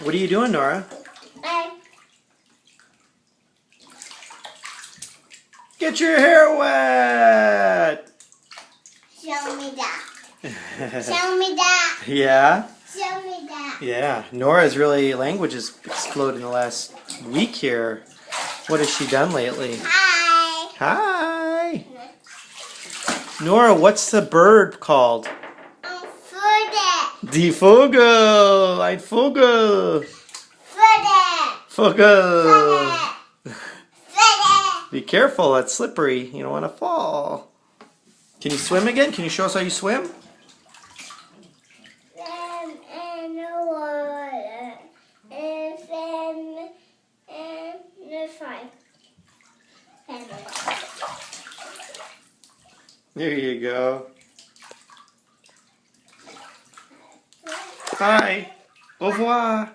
What are you doing, Nora? Get your hair wet! Show me that. Show me that. Yeah? Show me that. Yeah. Nora's language has exploded in the last week here. What has she done lately? Hi. Hi! Nora, what's the bird called? Vogel. Die Vogel! Ein Vogel! Vogel! Be careful, it's slippery. You don't want to fall. Can you swim again? Can you show us how you swim? In the water. And the fire. There you go. Bye. Au revoir.